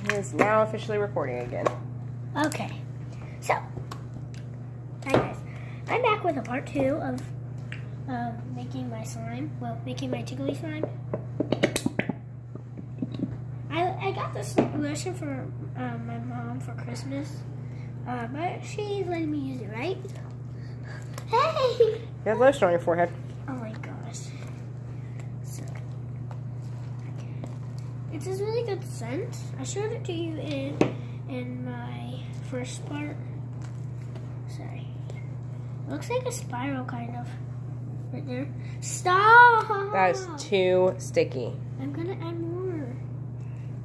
It is now officially recording again. Okay, so, hi guys. I'm back with a part 2 of making my slime. Well, making my jiggly slime. I got this lotion for my mom for Christmas, but she's letting me use it, right? Hey! You have lotion on your forehead. Oh my gosh. So, it's this really good scent. I showed it to you in my first part. Sorry. It looks like a spiral kind of. Right there. Stop! That is too sticky. I'm gonna add more.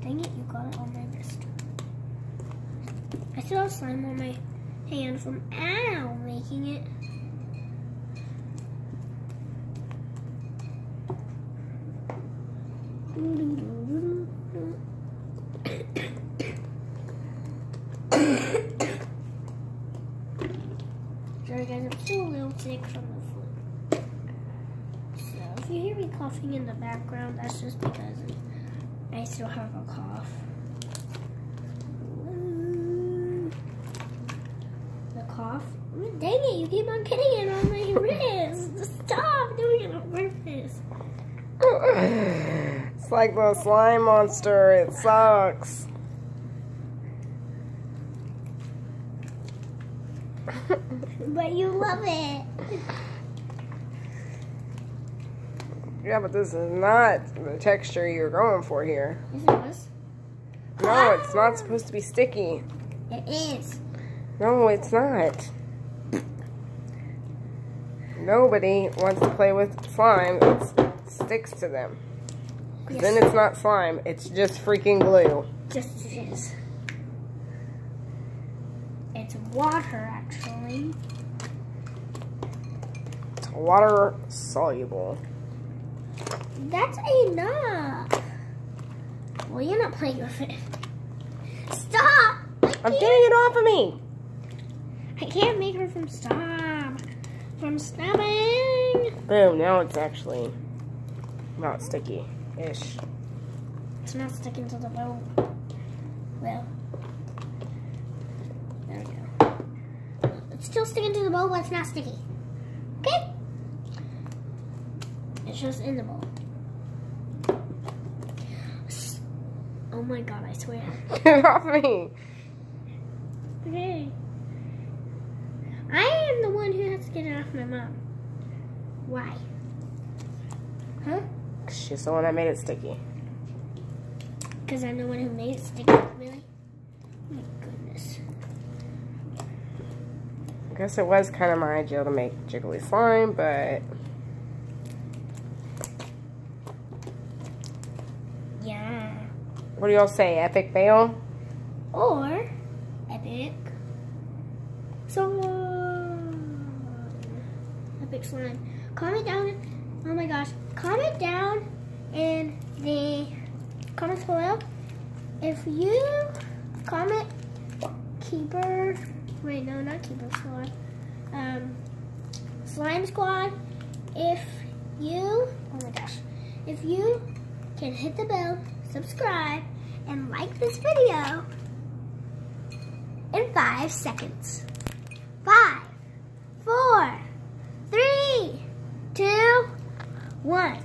Dang it, you got it on my wrist. I still have slime on my hand from making it. Sorry guys, I'm still a little sick from the flu. So if you hear me coughing in the background, that's just because I still have a cough. The cough? Dang it, you keep on getting it on my wrist. Stop doing it on purpose. It's like the slime monster. It sucks. But you love it. Yeah, but this is not the texture you're going for here. Yes, it was. No, it's not supposed to be sticky. It is. No, it's not. Nobody wants to play with slime that sticks to them. Yes. Then it's not slime, it's just freaking glue. Just it is. It's water, actually. It's water soluble. That's enough. Well, you're not playing with it. Stop! I'm getting it off of me. I can't make her from stopping. Boom, now it's actually not sticky-ish. It's not sticking to the bowl. Well, there we go. It's still sticking to the bowl, but it's not sticky. Okay? It's just in the bowl. Oh my god, I swear. Get it off of me. Okay. I am the one who has to get it off my mom. Why? Huh? She's the one that made it sticky. Because I'm the one who made it sticky. Really? Oh my goodness. I guess it was kind of my idea to make jiggly slime, but Yeah. what do y'all say? Epic fail? Or epic slime. Epic slime. Comment down. Oh my gosh. Comment down in the comments below if you comment Keeper. Wait, no, not Keeper Squad. Slime Squad. If you, oh my gosh, if you can hit the bell, subscribe, and like this video in 5 seconds. 5, 4, 3, 2, 1.